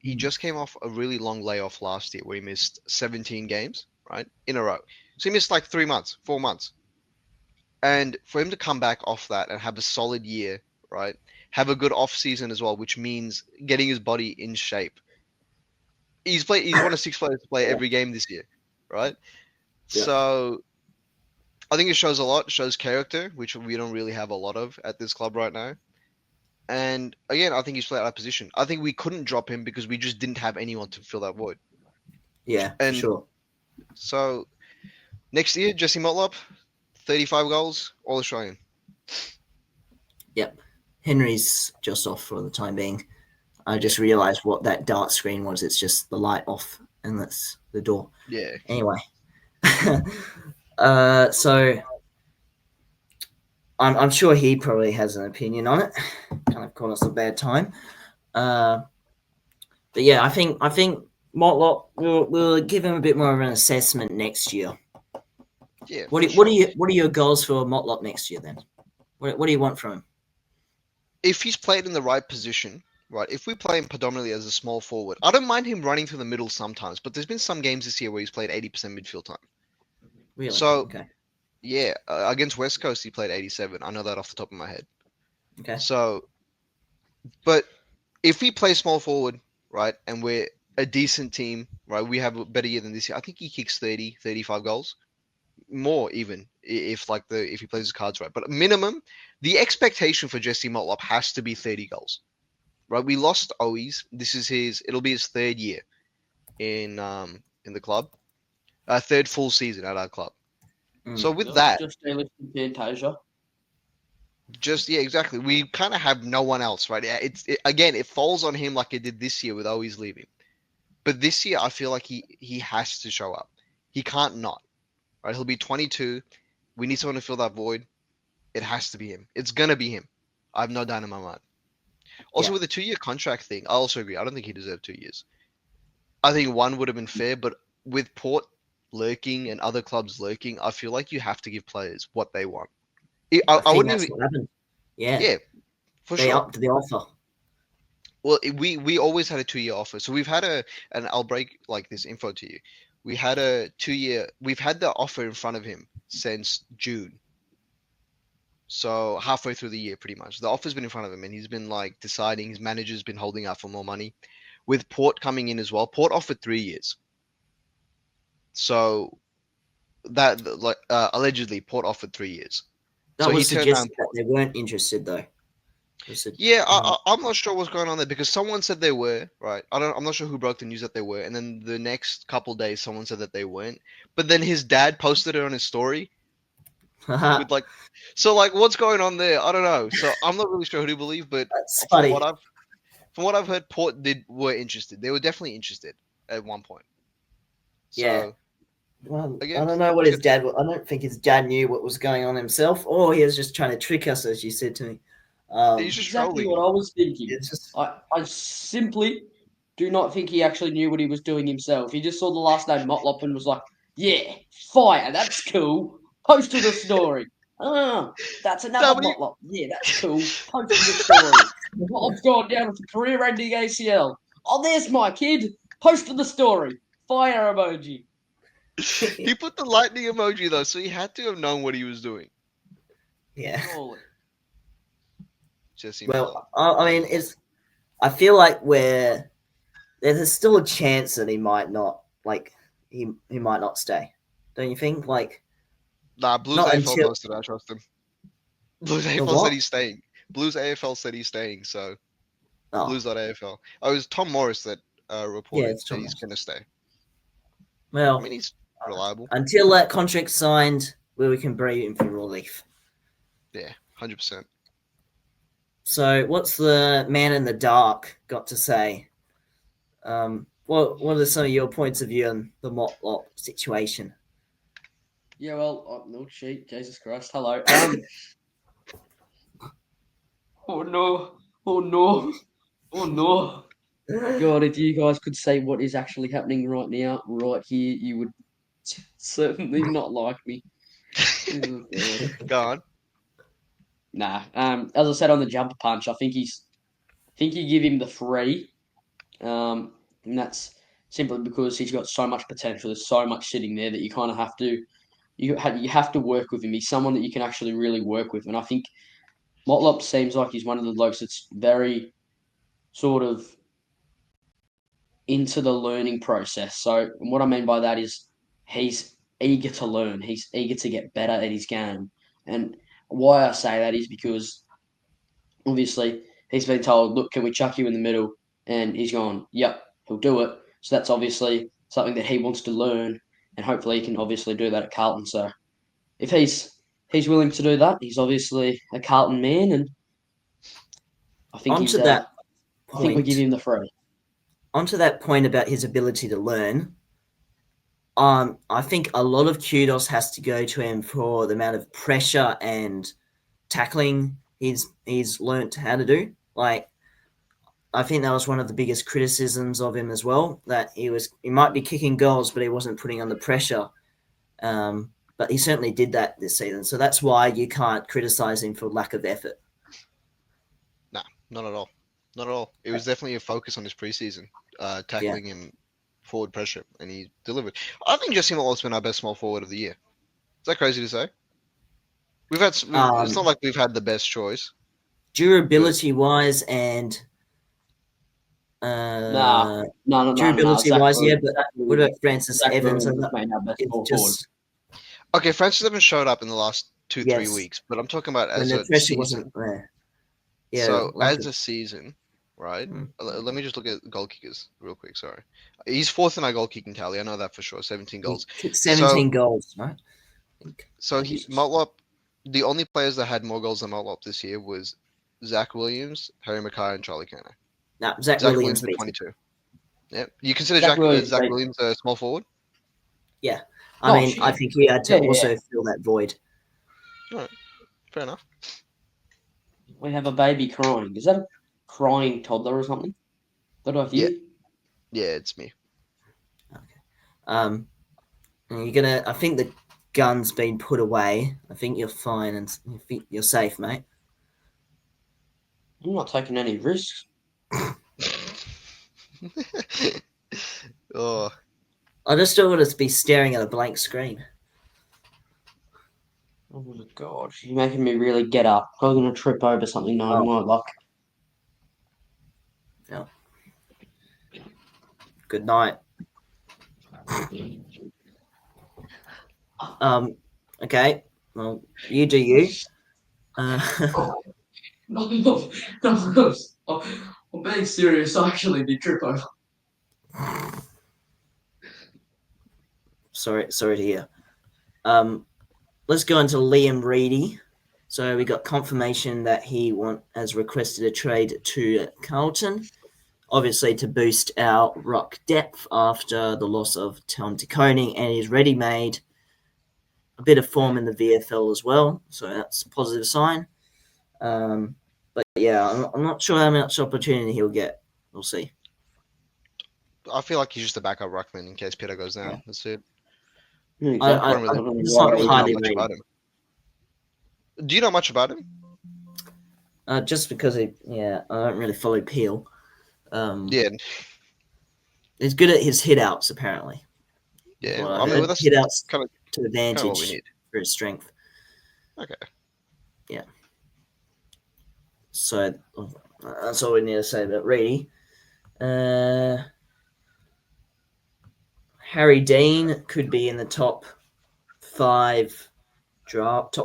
He just came off a really long layoff last year where he missed 17 games, right, in a row. So he missed like 3 months, 4 months. And for him to come back off that and have a solid year, right, have a good off season as well, which means getting his body in shape. He's one of 6 players to play every game this year, right? Yeah. So I think it shows a lot, shows character, which we don't really have a lot of at this club right now. And again, I think he's played out of position. I think we couldn't drop him because we just didn't have anyone to fill that void. Yeah, and for sure. So next year, Jesse Motlop, 35 goals, all Australian. Yep. Henry's just off for the time being. I just realized what that dark screen was. It's just the light off, and that's the door. Yeah. Anyway. So I'm sure he probably has an opinion on it. Kind of caught us a bad time. But yeah, I think Motlop we'll give him a bit more of an assessment next year. Yeah. What are your goals for Motlop next year then? What do you want from him? If he's played in the right position, right? If we play him predominantly as a small forward, I don't mind him running through the middle sometimes. But there's been some games this year where he's played 80% midfield time. Really? So Okay. yeah, against West Coast he played 87. I know that off the top of my head. Okay. So, but if we play small forward, right, and we're a decent team, right, we have a better year than this year. I think he kicks 30, 35 goals, more even if he plays his cards right. But minimum, the expectation for Jesse Motlop has to be 30 goals, right? We lost Owies. It'll be his third year in the club, third full season at our club. So with that, just delisted Fantasia. yeah, exactly. We kind of have no one else, right? Again, it falls on him like it did this year with always leaving. But this year, I feel like he has to show up. He can't not, right? He'll be 22. We need someone to fill that void. It has to be him. It's gonna be him. I have no doubt in my mind. Also, with the 2-year contract thing, I also agree. I don't think he deserved 2 years. I think 1 would have been fair, but with Port lurking and other clubs lurking, I feel like you have to give players what they want. I think that's what happened. Yeah, for they sure. upped the offer. Well, we always had a 2-year offer. So we've had and I'll break like this info to you. We had a 2-year. We've had the offer in front of him since June. So halfway through the year, pretty much. The offer's been in front of him, and he's been like deciding. His manager's been holding out for more money. With Port coming in as well, Port offered 3 years. So that like allegedly Port offered 3 years. That So he was turned down suggested that they weren't interested, though. Yeah, I'm not sure what's going on there because someone said they were, right? I'm not sure who broke the news that they were, and then the next couple days someone said that they weren't. But then his dad posted it on his story with like, so like what's going on there? I don't know. So I'm not really sure who to believe, but That's from funny. what I've heard, Port were interested. They were definitely interested at one point. So Yeah. Well, I again, don't know what his dad. I don't think his dad knew what was going on himself, or he was just trying to trick us, as you said to me. he's just Exactly trolling. what I was thinking. It's just I simply do not think he actually knew what he was doing himself. He just saw the last name Motlop and was like, yeah, fire, that's cool. Posted a story. Ah, that's No, another but he, Motlop. Yeah, that's cool. Posted a story. Motlop's gone down with a career-ending ACL. Oh, there's my kid. Posted the story. Fire emoji. he put the lightning emoji though, so he had to have known what he was doing. yeah. Surely. Jesse Motlop. Well, I mean, it's. I feel like there's still a chance that he might not he might not stay. Don't you think? Like Nah, Blues not AFL until posted. I trust him. Blues the AFL said what? he's staying. Blues AFL said he's staying. So Oh, Blues.AFL. Oh, it was Tom Morris that yeah, reported it's that he's Thomas. going to stay. I Well, mean, he's reliable. until that contract's signed, where we can bring him for relief. Yeah, 100%. So, what's the man in the dark got to say? What are some of your points of view on the Motlop situation? Yeah, well, no cheat. Jesus Christ. Hello. Oh no. Oh no. Oh no. God, if you guys could say what is actually happening right now, right here, you would certainly not like me. Oh, God. Go on. Nah. As I said on the jumper punch, I think you give him the free. And that's simply because he's got so much potential. There's so much sitting there that you kind of have to you have to work with him. He's someone that you can actually really work with, and I think Motlop seems like he's one of the blokes that's very sort of into the learning process. So what I mean by that is he's eager to learn. He's eager to get better at his game. And why I say that is because obviously he's been told, look, can we chuck you in the middle? And he's gone, yep, he'll do it. So that's obviously something that he wants to learn, and hopefully he can obviously do that at Carlton. So if he's willing to do that, he's obviously a Carlton man, and I think Onto he's that I think we give point, him the free. onto that point about his ability to learn. I think a lot of kudos has to go to him for the amount of pressure and tackling he's learnt how to do. Like I think that was one of the biggest criticisms of him as well. That he might be kicking goals, but he wasn't putting on the pressure. But he certainly did that this season. So that's why you can't criticize him for lack of effort. Nah, not at all. Not at all. It was definitely a focus on his preseason, tackling him forward pressure, and he delivered. I think Jesse Motlop's been our best small forward of the year. Is that crazy to say? It's not like we've had the best choice. Durability wise and No. durability wise, yeah. But Zach what about Francis Zach Evans? Williams has been our best It's small forward. just Okay, Francis haven't showed up in the last 2-3 yes, weeks, but I'm talking about when as the a pressure season. wasn't there. Yeah, So like as a season, right? Hmm. Let me just look at goal kickers real quick. Sorry, he's fourth in our goal kicking tally. I know that for sure. 17 he goals. kicked So 17 goals, right? so Jesus. Motlop, the only players that had more goals than Motlop this year was Zach Williams, Harry Mackay, and Charlie Kerner. No, Zach Zach Williams Williams at beats him. 22. Yeah, you consider Zach Williams, Zach Williams a small forward? Yeah, Oh, I shit. think he had to Yeah. also fill that void. All right, fair enough. We have a baby crying. Is that a crying toddler or something? What do I hear? Yeah, it's me. And you're gonna. I think the gun's been put away. I think you're fine, and I think you're safe, mate. I'm not taking any risks. Oh, I just don't want to be staring at a blank screen. Oh my god, you're making me really get up. I'm gonna trip over something knowing my luck. Yeah. Good night. Okay. Well, you do you. No, no, no. I'm being serious. I actually did trip over. sorry to hear. Let's go into Liam Reedy. So we got confirmation that he has requested a trade to Carlton, obviously to boost our rock depth after the loss of Tom De Koning, and he's ready-made a bit of form in the VFL as well, so that's a positive sign. But yeah, I'm not sure how much opportunity he'll get. We'll see. I feel like he's just a backup ruckman in case Peter goes down. Yeah. That's it. Exactly. I don't It's I not don't really know highly much rated. about him. Do you know much about him? Just because I don't really follow Peel. Yeah, He's good at his hit outs, apparently. yeah. Well, I I mean, heard well, that's hit outs kind of to what we advantage need. for his strength. Okay. Yeah. So that's all we need to say about Reedy. Harry Dean could be in the top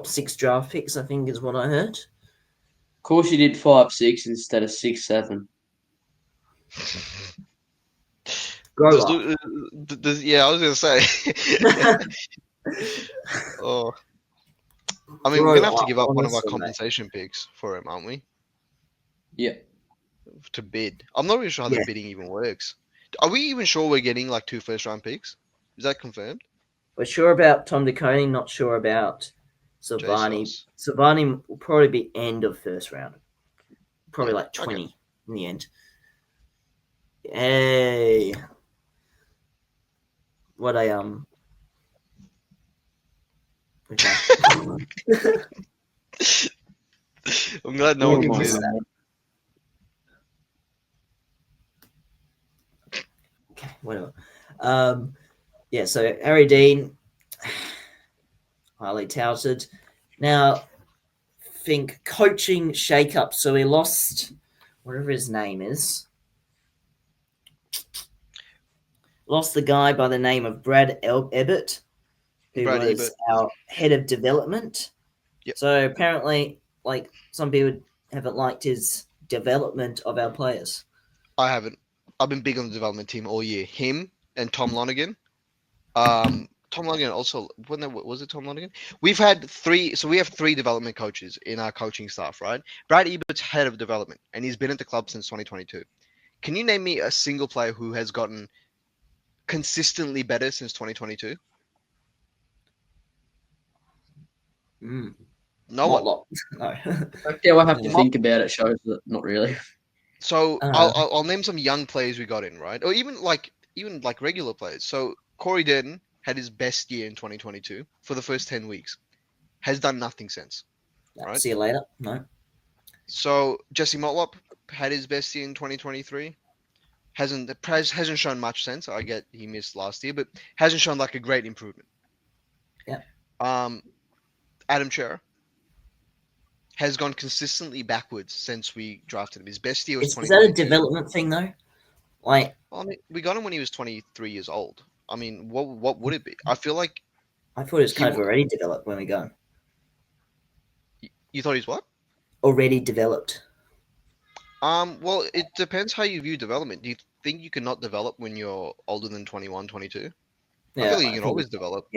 six draft picks, I think is what I heard. Of course, you did 5'6" instead of 6'7". Grow up. Yeah, I was gonna say. Oh, I mean, we're Grow gonna have to up, give up one of our honestly, mate. compensation picks for him, aren't we? Yeah. To bid. I'm not really sure how Yeah. the bidding even works. Are we even sure we're getting like 2 first-round picks? Is that confirmed? We're sure about Tom De Koning, not sure about Silvani. Jesus. Silvani will probably be end of first round. Probably Yeah. like Okay. 20 in the end. Hey. What I Okay. I'm glad no one can see Missed that. that. Okay, whatever. Yeah, so Harry Dean, highly touted. Now, think coaching shake-up. So he lost whatever his name is. Lost the guy by the name of Brad Ebbett, who Brad was Ebert. our head of development. Yep. So apparently, like, some people haven't liked his development of our players. I haven't. I've been big on the development team all year. Him and Tom Lonergan. Tom Lonergan also. Was it Tom Lonergan? We have 3 development coaches in our coaching staff, right? Brad Ebert's head of development, and he's been at the club since 2022. Can you name me a single player who has gotten consistently better since 2022? Mm, No not a one. lot. No. Yeah, I have to Yeah. think about it. Shows that not really. So Uh, I'll name some young players we got in, right? Or even like regular players. So Corey Durden had his best year in 2022 for the first 10 weeks. Has done nothing since, right? See you later. No. So Jesse Motlop had his best year in 2023. Hasn't shown much since. I get he missed last year, but hasn't shown like a great improvement. Yeah. Adam Chera has gone consistently backwards since we drafted him. His best year was Is that a 2022. development thing though? Like, Well, I mean, we got him when he was 23 years old. I mean, what would it be? I feel like I thought it was he. kind of already developed when we got him. You thought he's what? Already developed. Well, it depends how you view development. Do you think you can not develop when you're older than 21, 22? Yeah, I feel like you I can think always develop.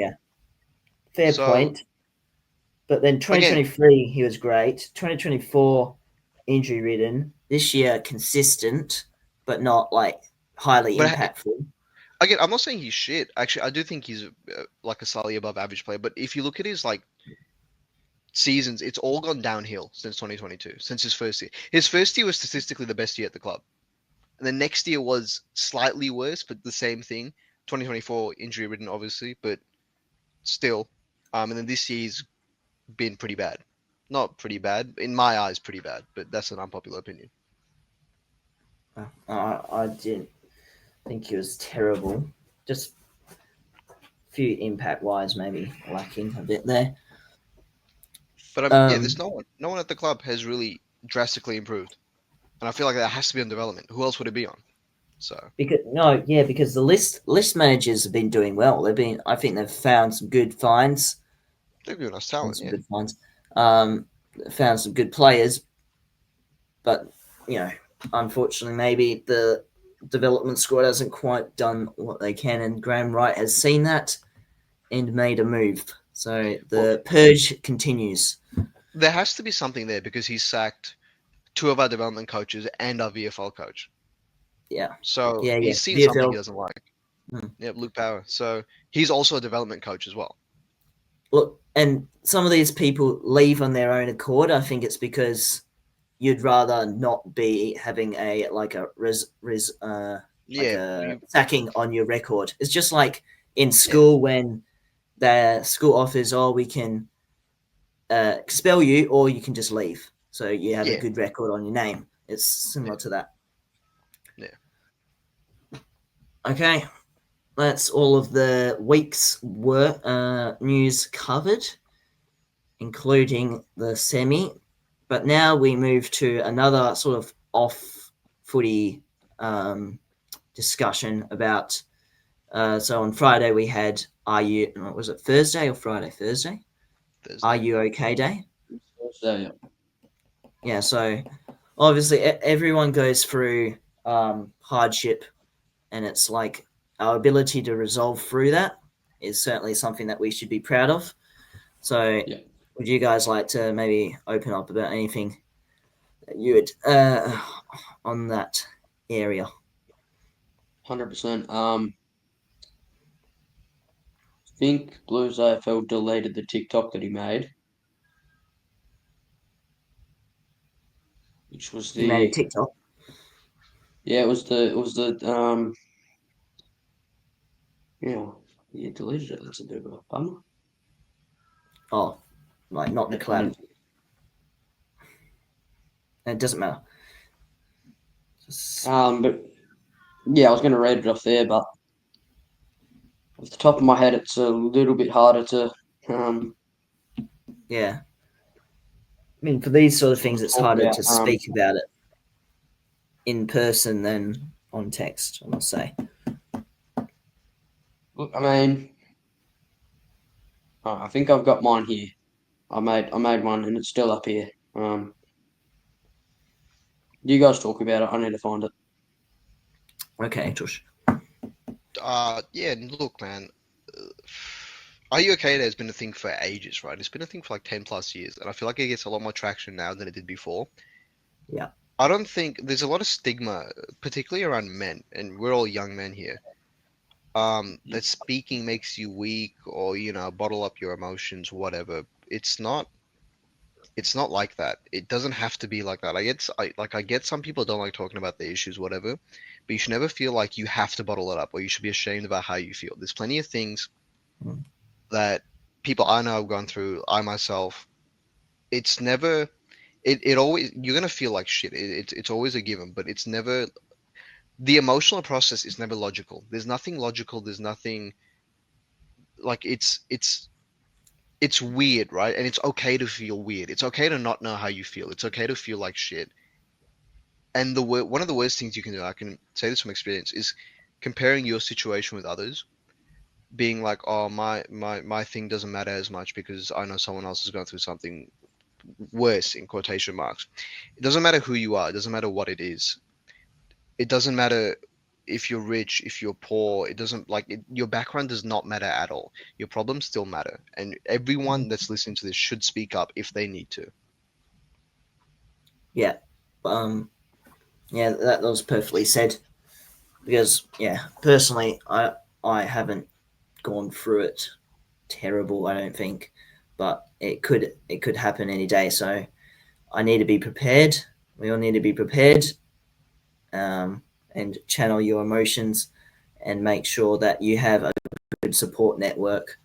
fair So point. But then again, 2023 he was great. 2024 injury ridden. This year consistent, but not like highly but impactful. again, I'm not saying he's shit. Actually, I do think he's like a slightly above average player. But if you look at his like seasons, it's all gone downhill since 2022, since his first year. His first year was statistically the best year at the club. And the next year was slightly worse, but the same thing. 2024 injury ridden, obviously, but still. And then this year's been pretty bad. Not pretty bad, in my eyes, pretty bad, but that's an unpopular opinion. I didn't think he was terrible. Just few impact wise maybe lacking a bit there. But yeah, Um, there's no one at the club has really drastically improved, and I feel like that has to be on development. Who else would it be on? So because the list managers have been doing well. I think they've found some good finds they've given us and talent, some yeah. good finds. Um, Found some good players, but unfortunately, maybe the development squad hasn't quite done what they can, and Graham Wright has seen that and made a move. So Well, the purge continues. there has to be something there because he sacked two of our development coaches and our VFL coach. Yeah, So yeah. he's seen something he VFL. doesn't like. Hmm. Yep, Luke Power. So he's also a development coach as well. Look, and some of these people leave on their own accord. I think it's because you'd rather not be having a like a like Yeah, a sacking on your record. It's just like in yeah, school when the school offers, oh, we can expel you or you can just leave. So you have a yeah, good record on your name. It's similar yeah, to that. yeah. Okay, that's all of the week's work news covered, including the semi. But now we move to another sort of off footy discussion about. So on Friday we had Are You, was it Thursday or Friday? Thursday? Are Thursday. You Okay Day? So, yeah. Yeah, so obviously everyone goes through hardship, and it's like our ability to resolve through that is certainly something that we should be proud of. So, Yeah, would you guys like to maybe open up about anything that you would on that area? 100%. I think Blues AFL deleted the TikTok that he made, which was You made a the TikTok. yeah, it was the yeah, he deleted it. That's a bit of a bummer. Oh, like not the I collab. didn't. It doesn't matter. Just, But yeah, I was going to read it off there, but off the top of my head, it's a little bit harder to um yeah. I mean, for these sort of sort things, of it's talk harder about. to speak about it in person than on text, I must say. Look, I mean, I think I've got mine here. I made one, and it's still up here. You guys talk about it. I need to find it. Okay, Josh. Yeah. Look, man. Are You Okay Day has been a thing for ages, right? It's been a thing for like 10 plus years, and I feel like it gets a lot more traction now than it did before. Yeah. I don't think there's a lot of stigma, particularly around men, and we're all young men here. That speaking makes you weak, or bottle up your emotions, whatever. It's not like that. It doesn't have to be like that. I get some people don't like talking about their issues, whatever, but you should never feel like you have to bottle it up or you should be ashamed about how you feel. There's plenty of things Mm. that people I know have gone through, I myself. It's never it always you're gonna feel like shit. It's always a given, but it's never the emotional process is never logical. There's nothing logical, there's nothing like it's weird, right? And it's okay to feel weird. It's okay to not know how you feel. It's okay to feel like shit. And one of the worst things you can do, I can say this from experience, is comparing your situation with others, being like, oh, my thing doesn't matter as much because I know someone else is going through something worse in quotation marks. It doesn't matter who you are. It doesn't matter what it is. It doesn't matter if you're rich, if you're poor. It doesn't your background does not matter at all. Your problems still matter, and everyone that's listening to this should speak up if they need to. Yeah. Um, yeah, that was perfectly said. Because personally, I haven't gone through it terrible. I don't think, but it could happen any day. So I need to be prepared. We all need to be prepared, and channel your emotions, and make sure that you have a good support network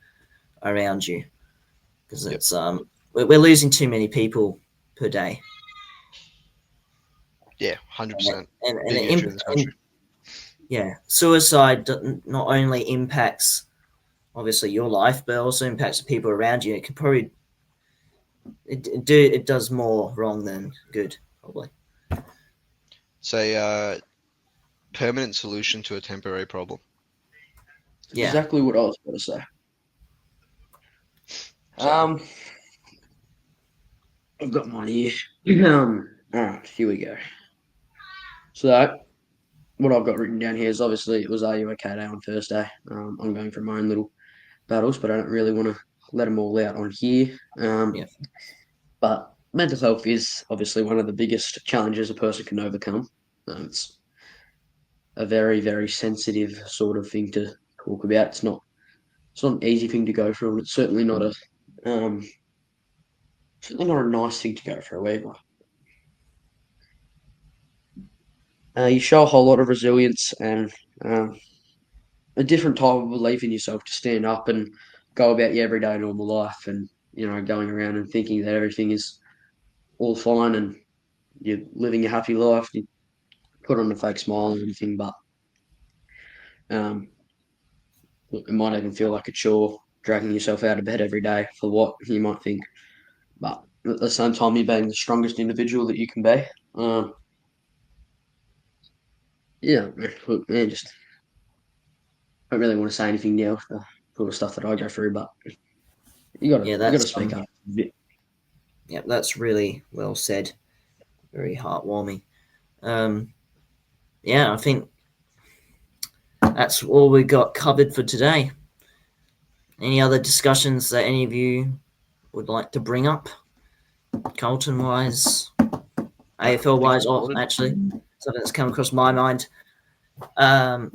around you, because Yep. it's we're losing too many people per day, Yeah, 100%. and Big issue in this country. yeah, suicide not only impacts obviously your life, but also impacts the people around you. It can probably it does more wrong than good, probably. It's a permanent solution to a temporary problem. Yeah, Exactly what I was going to say. So I've got mine here. All right, here we go. So what I've got written down here is obviously it was Are You OK Day on Thursday. I'm going through my own little battles, but I don't really want to let them all out on here. yeah, But mental health is obviously one of the biggest challenges a person can overcome. It's a very, very sensitive sort of thing to talk about. It's not an easy thing to go through, and it's um, certainly not a nice thing to go through either. You show a whole lot of resilience and um, a different type of belief in yourself to stand up and go about your everyday normal life, and going around and thinking that everything is all fine and you're living a happy life. You put on a fake smile and everything, but um, it might even feel like a chore dragging yourself out of bed every day for what you might think. But at the same time, you're being the strongest individual that you can be. Um, yeah, look, man, just don't really want to say anything now. The sort of stuff that I go through, but yeah. you gotta That's speak up a bit. yeah, that's really well said. Very heartwarming. Um, yeah, I think that's all we got covered for today. Any other discussions that any of you would like to bring up, Carlton wise, no, I AFL think wise? we're Oh, sorted. actually, something that's come across my mind. Um,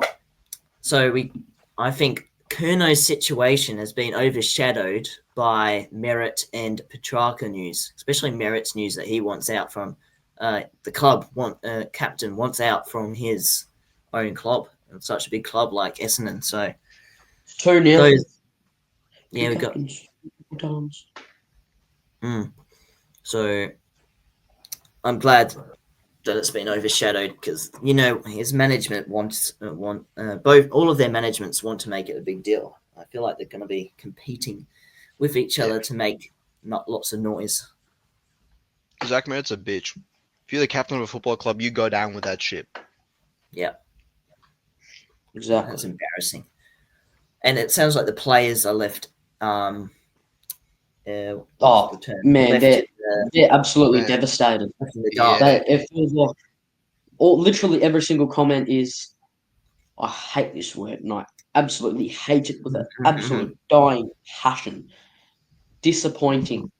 so I think Kurno's situation has been overshadowed by Merritt and Petrarca news, especially Merritt's news that he wants out from the club. Captain wants out from his own club, such a big club like Essendon. So Two now, those, two yeah, we got. captains, two times. So I'm glad that it's been overshadowed because his management want both all of their managements want to make it a big deal. I feel like they're going to be competing with each Yeah, other to make not lots of noise. Zach Merritt's a bitch. If you're the captain of a football club, you go down with that ship. Yeah, that's Exactly. embarrassing. And it sounds like the players are left. What's the Oh term? man, they're absolutely Man, devastated. Left in the dark. yeah, It feels like literally every single comment is, I hate this word, and I absolutely hate it with an absolute dying passion. Disappointing.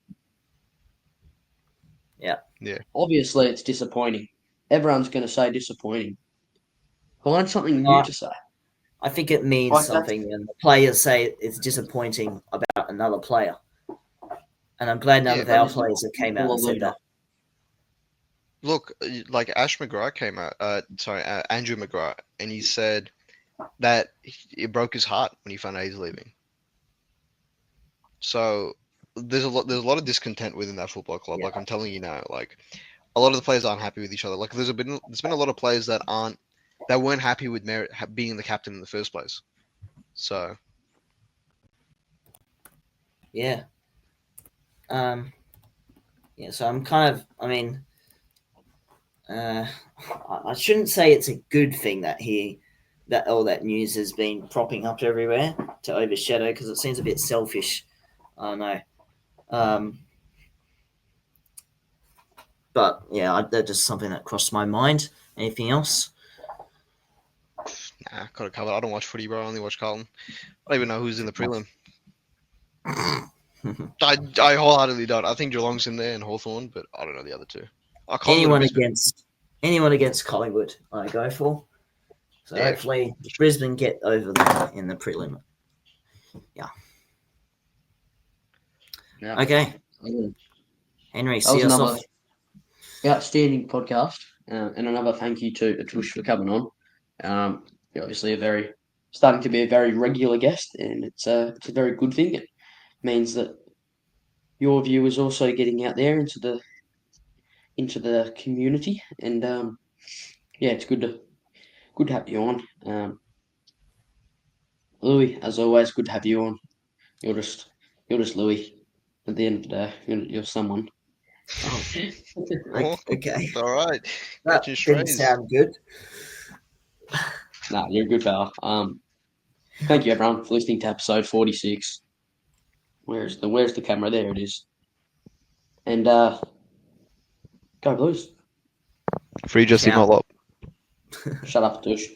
Yeah, yeah. Obviously, it's disappointing. Everyone's going to say disappointing. Find something new I, to say. I think it means Like that's something when the players say it's disappointing about another player. And I'm glad none Yeah, of that our is players have came out all a and said leader. that. look, like Ash McGrath came out. Sorry, Andrew McGrath, and he said that it broke his heart when he found out he's leaving. So there's a lot of discontent within that football club. Yeah, Like I'm telling you now, like a lot of the players aren't happy with each other. Like there's been a lot of players that weren't happy with Merritt being the captain in the first place. So yeah, um, yeah. So I'm kind of, I mean, uh, I shouldn't say it's a good thing that all that news has been propping up everywhere to overshadow because it seems a bit selfish. I don't know. Um, but yeah, that's just something that crossed my mind. Anything else? nah, got it covered. I don't watch footy, bro. I only watch Carlton. I don't even know who's in the prelim. I wholeheartedly don't. I think Geelong's in there and Hawthorn, but I don't know the other two. Oh, Collingwood and anyone Brisbane. against anyone against Collingwood, I go for. So Yeah. hopefully Brisbane get over them in the prelim. Yeah. Yeah. Okay, That Henry, see was us another off. outstanding podcast, and another thank you to Atush for coming on. You're obviously starting to be a very regular guest, and it's a very good thing. It means that your view is also getting out there into the community, and yeah, it's good to have you on. Louis, as always, good to have you on. You're just Louis. At the end of the day, you're someone. Oh, Oh, okay. all right. That Catching didn't strays. sound good. Nah, you're a good fella. Thank you everyone for listening to episode 46. Where's the camera? There it is. And go Blues. Free Jesse Ciao. Motlop. Shut up, douche.